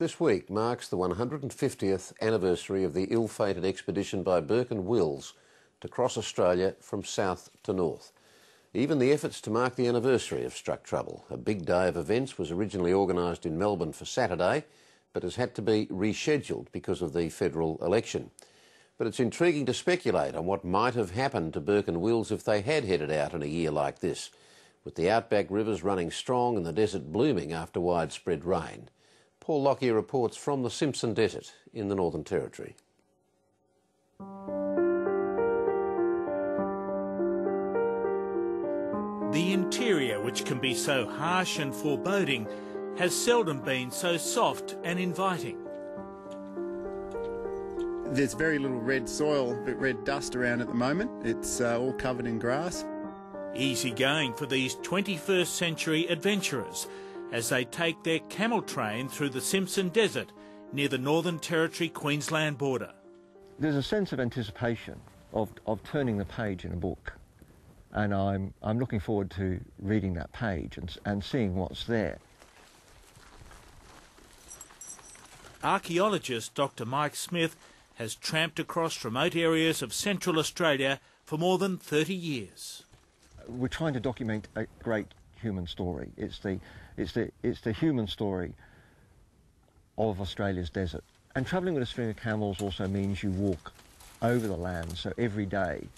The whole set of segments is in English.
This week marks the 150th anniversary of the ill-fated expedition by Burke and Wills to cross Australia from south to north. Even the efforts to mark the anniversary have struck trouble. A big day of events was originally organised in Melbourne for Saturday, but has had to be rescheduled because of the federal election. But it's intriguing to speculate on what might have happened to Burke and Wills if they had headed out in a year like this, with the outback rivers running strong and the desert blooming after widespread rain. Paul Lockyer reports from the Simpson Desert in the Northern Territory. The interior, which can be so harsh and foreboding, has seldom been so soft and inviting. There's very little red soil, but red dust around at the moment. It's all covered in grass. Easy going for these 21st century adventurers as they take their camel train through the Simpson Desert near the Northern Territory Queensland border. There's a sense of anticipation of turning the page in a book, and I'm looking forward to reading that page and seeing what's there. Archaeologist Dr. Mike Smith has tramped across remote areas of Central Australia for more than 30 years. We're trying to document a great human story. It's the human story of Australia's desert. And travelling with a string of camels also means you walk over the land, so every day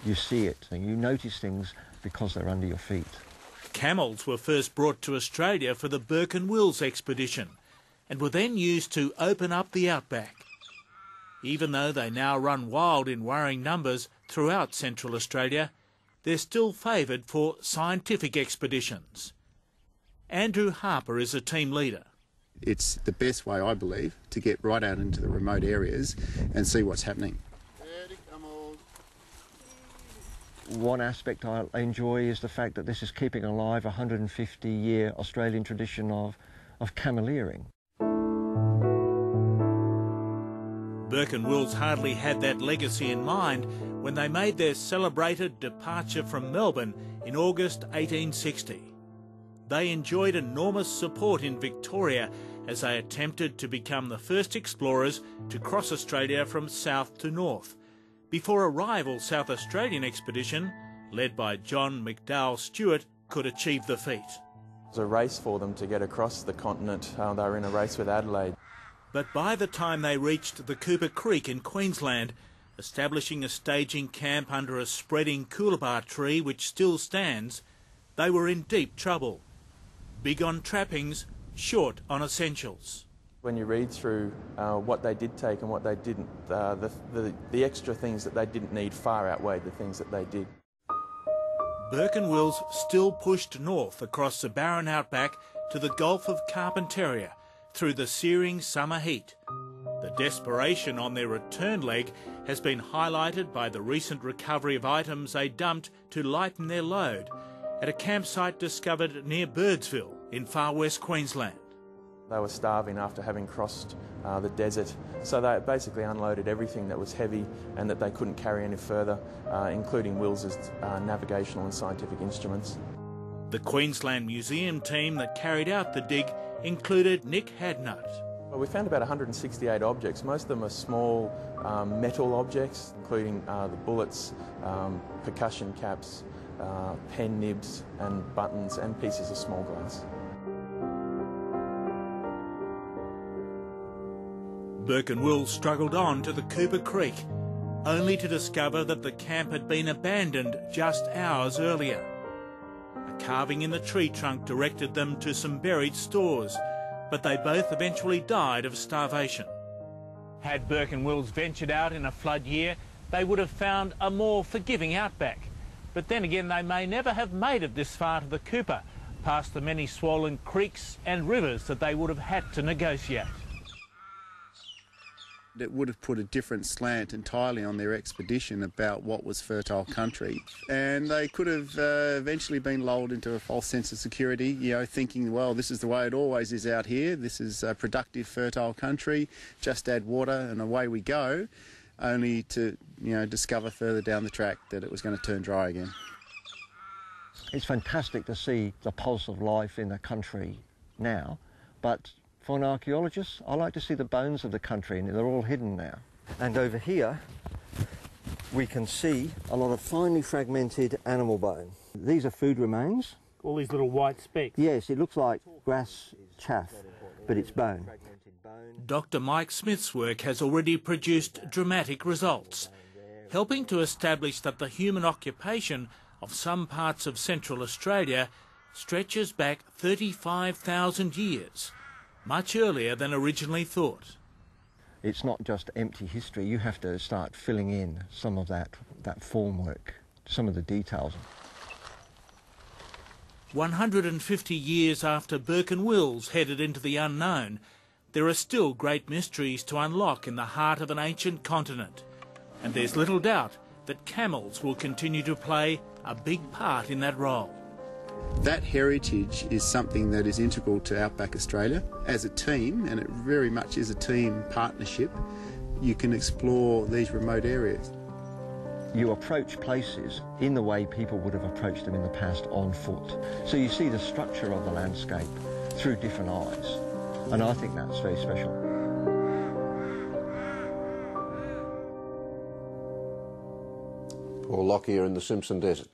you see it and you notice things because they're under your feet. Camels were first brought to Australia for the Burke and Wills expedition and were then used to open up the outback. Even though they now run wild in worrying numbers throughout Central Australia, they're still favoured for scientific expeditions. Andrew Harper is a team leader. It's the best way, I believe, to get right out into the remote areas and see what's happening. One aspect I enjoy is the fact that this is keeping alive a 150-year Australian tradition of cameleering. Burke and Wills hardly had that legacy in mind when they made their celebrated departure from Melbourne in August 1860. They enjoyed enormous support in Victoria as they attempted to become the first explorers to cross Australia from south to north, before a rival South Australian expedition, led by John McDowell Stewart, could achieve the feat. It was a race for them to get across the continent. They were in a race with Adelaide. But by the time they reached the Cooper Creek in Queensland, establishing a staging camp under a spreading coolabah tree which still stands, they were in deep trouble. Big on trappings, short on essentials. When you read through what they did take and what they didn't, the extra things that they didn't need far outweighed the things that they did. Burke and Wills still pushed north across the barren outback to the Gulf of Carpentaria through the searing summer heat. The desperation on their return leg has been highlighted by the recent recovery of items they dumped to lighten their load at a campsite discovered near Birdsville in far west Queensland. They were starving after having crossed the desert, so they basically unloaded everything that was heavy and that they couldn't carry any further, including Wills's navigational and scientific instruments. The Queensland Museum team that carried out the dig included Nick Hadnut. Well, we found about 168 objects. Most of them are small metal objects, including the bullets, percussion caps, pen nibs and buttons and pieces of small glass. Burke and Wills struggled on to the Cooper Creek, only to discover that the camp had been abandoned just hours earlier. A carving in the tree trunk directed them to some buried stores, but they both eventually died of starvation. Had Burke and Wills ventured out in a flood year, they would have found a more forgiving outback. But then again, they may never have made it this far to the Cooper, past the many swollen creeks and rivers that they would have had to negotiate. It would have put a different slant entirely on their expedition about what was fertile country. And they could have eventually been lulled into a false sense of security, you know, thinking, well, this is the way it always is out here. This is a productive, fertile country. Just add water and away we go, only to, you know, discover further down the track that it was going to turn dry again. It's fantastic to see the pulse of life in the country now, but For an archaeologist, I like to see the bones of the country, and they're all hidden now. And over here, we can see a lot of finely fragmented animal bone. These are food remains. All these little white specks. Yes, it looks like grass chaff, but it's bone. Dr. Mike Smith's work has already produced dramatic results, helping to establish that the human occupation of some parts of Central Australia stretches back 35,000 years, much earlier than originally thought. It's not just empty history. You have to start filling in some of that formwork, some of the details. 150 years after Burke and Wills headed into the unknown, there are still great mysteries to unlock in the heart of an ancient continent. And there's little doubt that camels will continue to play a big part in that role. That heritage is something that is integral to Outback Australia. As a team, and it very much is a team partnership, you can explore these remote areas. You approach places in the way people would have approached them in the past on foot. So you see the structure of the landscape through different eyes, and I think that's very special. Paul Lockyer in the Simpson Desert.